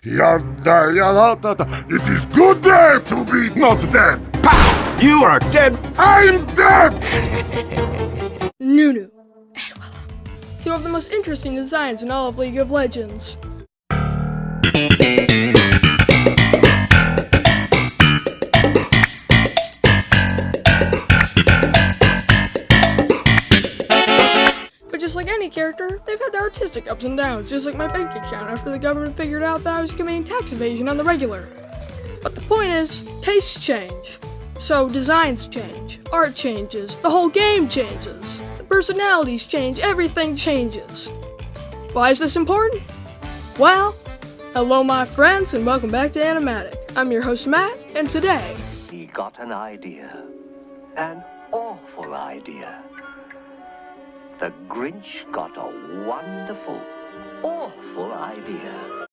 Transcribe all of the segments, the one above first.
It is good day to be not dead. Pow! You are dead. I'm dead. Nunu and Willow, two of the most interesting designs in all of League of Legends. But just like any character, they've had their artistic ups and downs, just like my bank account after the government figured out that I was committing tax evasion on the regular. But the point is, tastes change. So designs change, art changes, the whole game changes, the personalities change, everything changes. Why is this important? Well, hello my friends and welcome back to Animatic. I'm your host Matt, and today... He got an idea. An awful idea. The Grinch got a wonderful, awful idea.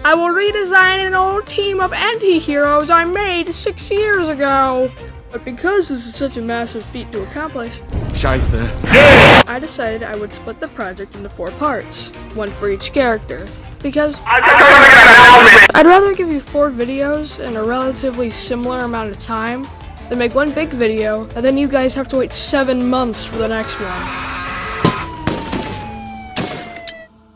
I will redesign an old team of anti-heroes I made 6 years ago. But because this is such a massive feat to accomplish, I decided I would split the project into 4 parts, one for each character. Because I'd rather give you 4 videos in a relatively similar amount of time than make one big video and then you guys have to wait 7 months for the next one.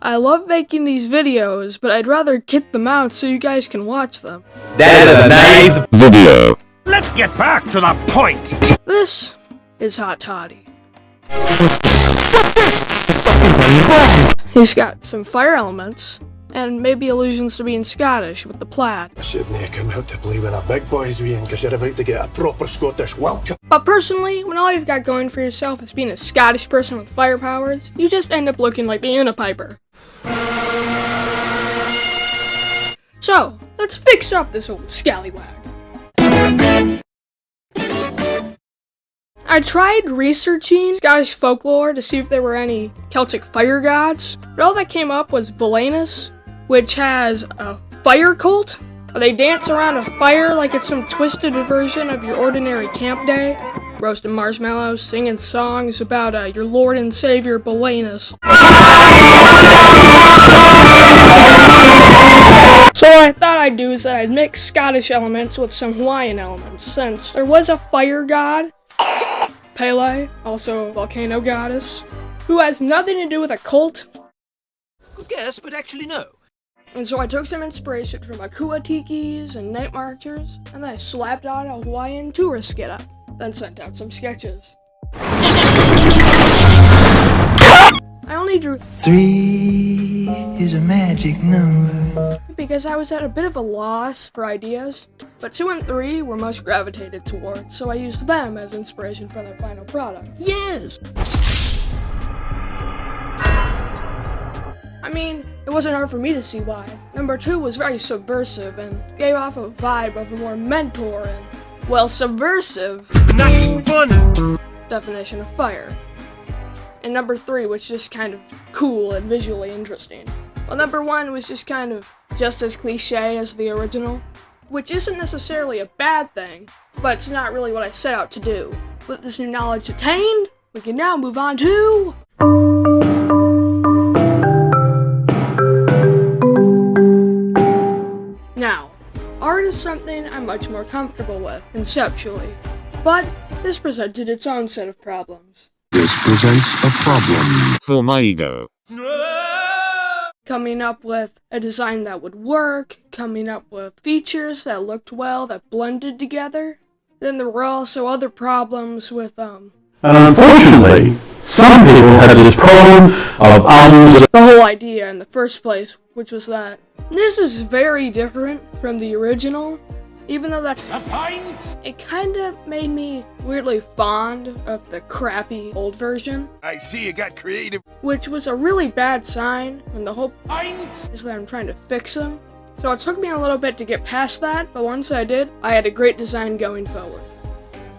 I love making these videos, but I'd rather get them out so you guys can watch them. That is a nice video. Let's get back to the point. This is Hot Toddy. He's got some fire elements, and maybe allusions to being Scottish with the plaid. I shouldn't have come out to play with the big boys, Ian, because you're about to get a proper Scottish welcome. But personally, when all you've got going for yourself is being a Scottish person with fire powers, you just end up looking like the Unipiper. So, let's fix up this old scallywag. I tried researching Scottish folklore to see if there were any Celtic fire gods, but all that came up was Belenus, which has a fire cult. They dance around a fire like it's some twisted version of your ordinary camp day, roasting marshmallows, singing songs about your Lord and Savior Belenus. So what I thought I'd do is that I'd mix Scottish elements with some Hawaiian elements, since there was a fire god, Pele, also a volcano goddess, who has nothing to do with a cult. Good guess, but actually no. And so I took some inspiration from Akua Tikis and Night Marchers, and then I slapped on a Hawaiian tourist get up, then sent out some sketches. I only drew 3 is a magic number. because I was at a bit of a loss for ideas, but 2 and 3 were most gravitated towards, so I used them as inspiration for the final product. Yes. I mean, it wasn't hard for me to see why. Number 2 was very subversive and gave off a vibe of a more mentor and, well, subversive definition of fire. And number 3 was just kind of cool and visually interesting. Well, number 1 was just kind of just as cliche as the original, which isn't necessarily a bad thing, but it's not really what I set out to do. With this new knowledge attained, we can now move on to... Now, art is something I'm much more comfortable with, conceptually, but this presented its own set of problems. This presents a problem for my ego. Coming up with a design that would work, coming up with features that looked well, that blended together. Then there were also other problems with, And unfortunately, some people had this problem of albums. the whole idea in the first place, which was that this is very different from the original, even though that's a point. It kind of made me weirdly fond of the crappy old version. I see you got creative. Which was a really bad sign when the whole point is that I'm trying to fix them. So it took me a little bit to get past that, but once I did, I had a great design going forward.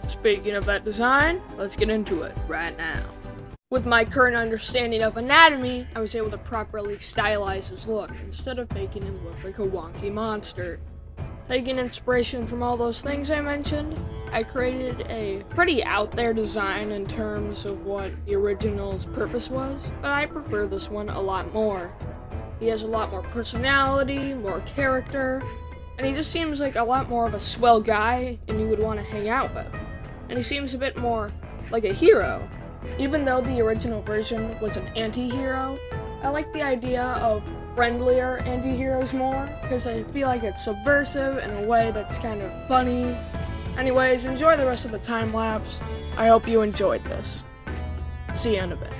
Speaking of that design, let's get into it right now. With my current understanding of anatomy, I was able to properly stylize his look instead of making him look like a wonky monster. Taking inspiration from all those things I mentioned, I created a pretty out there design in terms of what the original's purpose was, but I prefer this one a lot more. He has a lot more personality, more character, and he just seems like a lot more of a swell guy and you would want to hang out with. And he seems a bit more like a hero. Even though the original version was an anti-hero, I like the idea of friendlier anti-heroes more, because I feel like it's subversive in a way that's kind of funny. Anyways, enjoy the rest of the time lapse. I hope you enjoyed this. See you in a bit.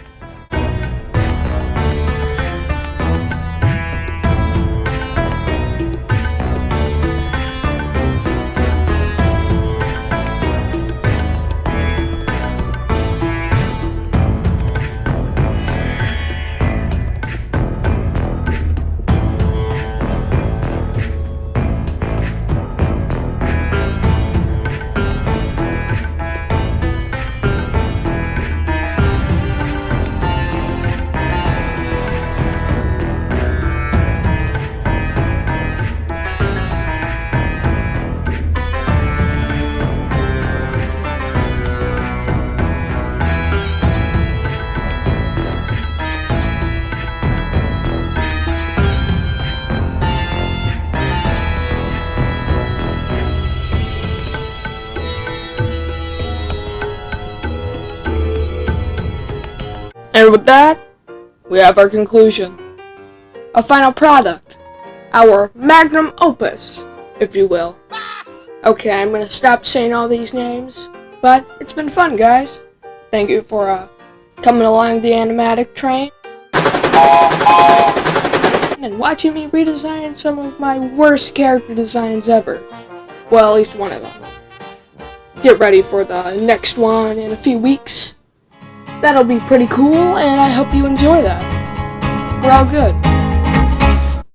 And with that, we have our conclusion. A final product. Our magnum opus, if you will. Okay, I'm gonna stop saying all these names, but it's been fun, guys. Thank you for coming along the animatic train and watching me redesign some of my worst character designs ever. Well, at least one of them. Get ready for the next one in a few weeks. That'll be pretty cool, and I hope you enjoy that. We're all good.